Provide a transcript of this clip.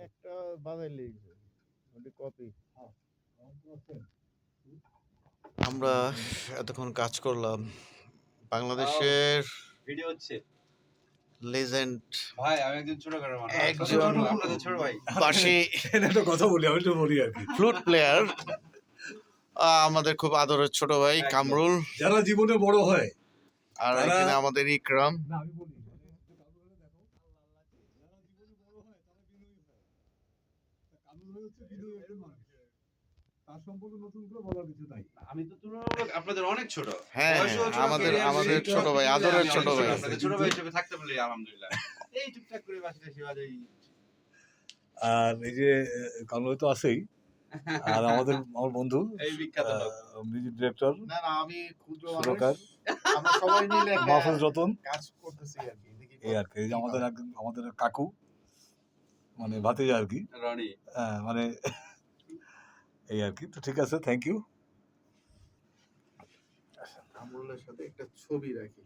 একটা বাজাইলে কপি। আমরা এতক্ষণ কাজ করলাম বাংলাদেশের ভিডিও হচ্ছে লেজেন্ড ভাই। আমি একজন ছোটখাটো মানুষ, একজন আপনাদের ছোট ভাই। বাঁশি একটা কথা বলি, আমি তো বলি আর কি, ফ্লুট প্লেয়ার আমাদের খুব আদরের ছোট ভাই কামরুল, যারা জীবনে বড় হয় আর এখানে আমাদের ইকরাম। তার সম্পর্কে নতুন করে বলার কিছু নাই। আমি তো তুলনামূলক আপনাদের অনেক ছোট। হ্যাঁ, বয়সেও ছোট, আমাদের career ছোট ভাই, সবকিছু আদরের মিলে আমি ছোট অনেক ভাই। আপনাদের ছোট ভাই হিসেবে থাকতে পারলে আলহামদুলিল্লাহ। এই টুকটাক করে বাসাটা সেবা দেই। আর এই যে কামরুল তো আছেই, আর আমার বন্ধু এই বিখ্যাত লোক। মিউজিক ডিরেক্টর না আমি ক্ষুদ্র সুরকার আমরা সবাই মিলে মাহফুজ রতন, কাজ করতেছি আর কি। এই আর কি। এই যে আমাদের কাকু, মানে ভাতিজা আর কি, রনি। মানে এই আর কি। তো ঠিক আছে, থ্যাংক ইউ। কামরুলের সাথে একটা ছবি রাখি।